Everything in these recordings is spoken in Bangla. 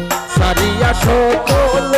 হারিয়া সকল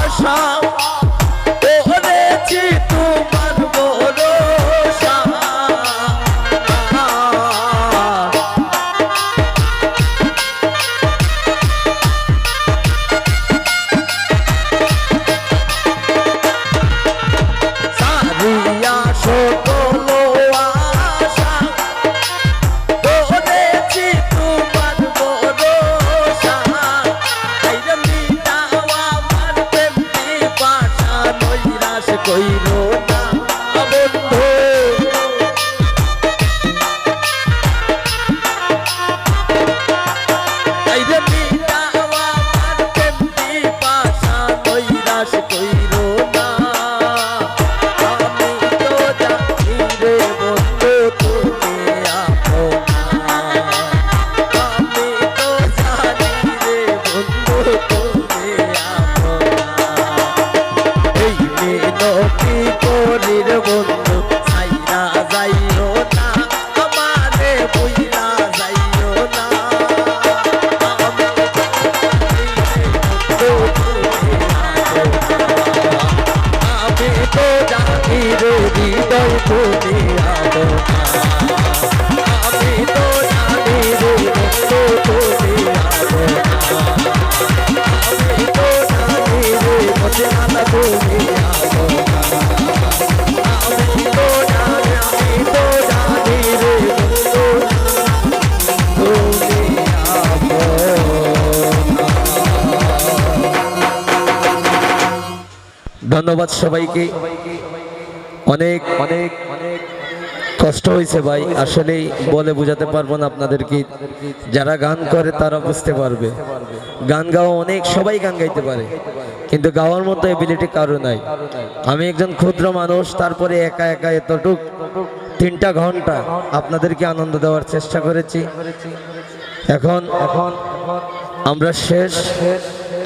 আশা করেছি তোমার ভরসা হারিয়া সকল আশা করেছি তোমার ভরসা রে মিটাও আমার প্রেমটি পাশা নৈরাশ কইরো না আমি তো জানি রে বন্ধু তুমি আপনা আমি তো জানি রে বন্ধু তুমি আপনা এই মিনতি করি রে বন্ধু ছাইরা যাইও না আমারে বুইলা যাইও না আমি তো জানি রে হৃদয় তুমি আপনা আমি তো জানি রে বন্ধু তুমি আপনা আমি তো জানি রে মদিনা তুমি আপনা আমি তো জানি রে বন্ধু তুমি আপনা। ধন্যবাদ সবাইকে। অনেক অনেক অনেক কষ্ট হয়েছে ভাই, আসলেই বলে বোঝাতে পারবো না আপনাদেরকে। যারা গান করে তারা বুঝতে পারবে। গান গাওয়া অনেক, সবাই গান গাইতে পারে, কিন্তু গাওয়ার মতো এবিলিটি কারো নাই। আমি একজন ক্ষুদ্র মানুষ, তারপরে একা একা এতটুক 3টা ঘন্টা আপনাদেরকে আনন্দ দেওয়ার চেষ্টা করেছি। এখন আমরা শেষ,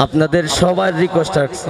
আপনাদের সবার রিকোয়েস্ট রাখছি